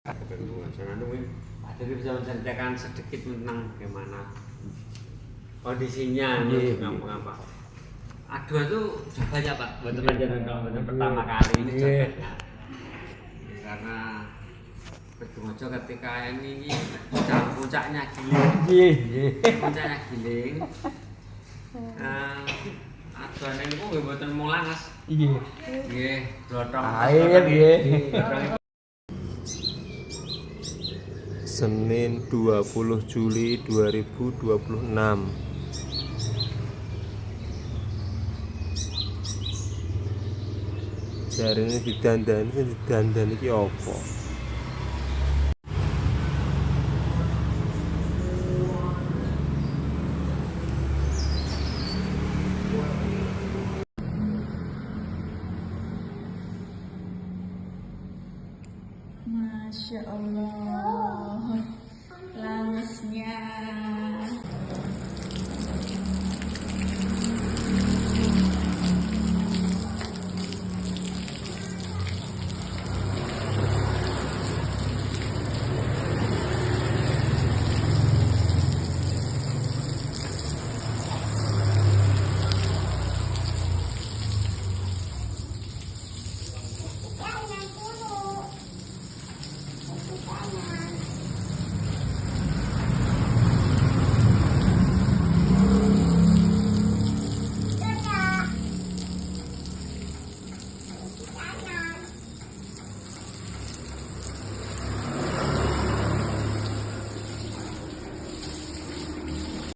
Jangan nungguin Pak Dewi bisa menceritakan sedikit tentang bagaimana kondisinya mengapa Aduh itu jabatnya Pak buat teman-teman pertama kali ini jabatnya karena Bedumojo ketika ini dalam puncaknya giling aduan ini kok nggak buatan mau langas blotong Senin 20 Juli 2026. Jari ini didandan iki apa? Masya Allah, langesnya.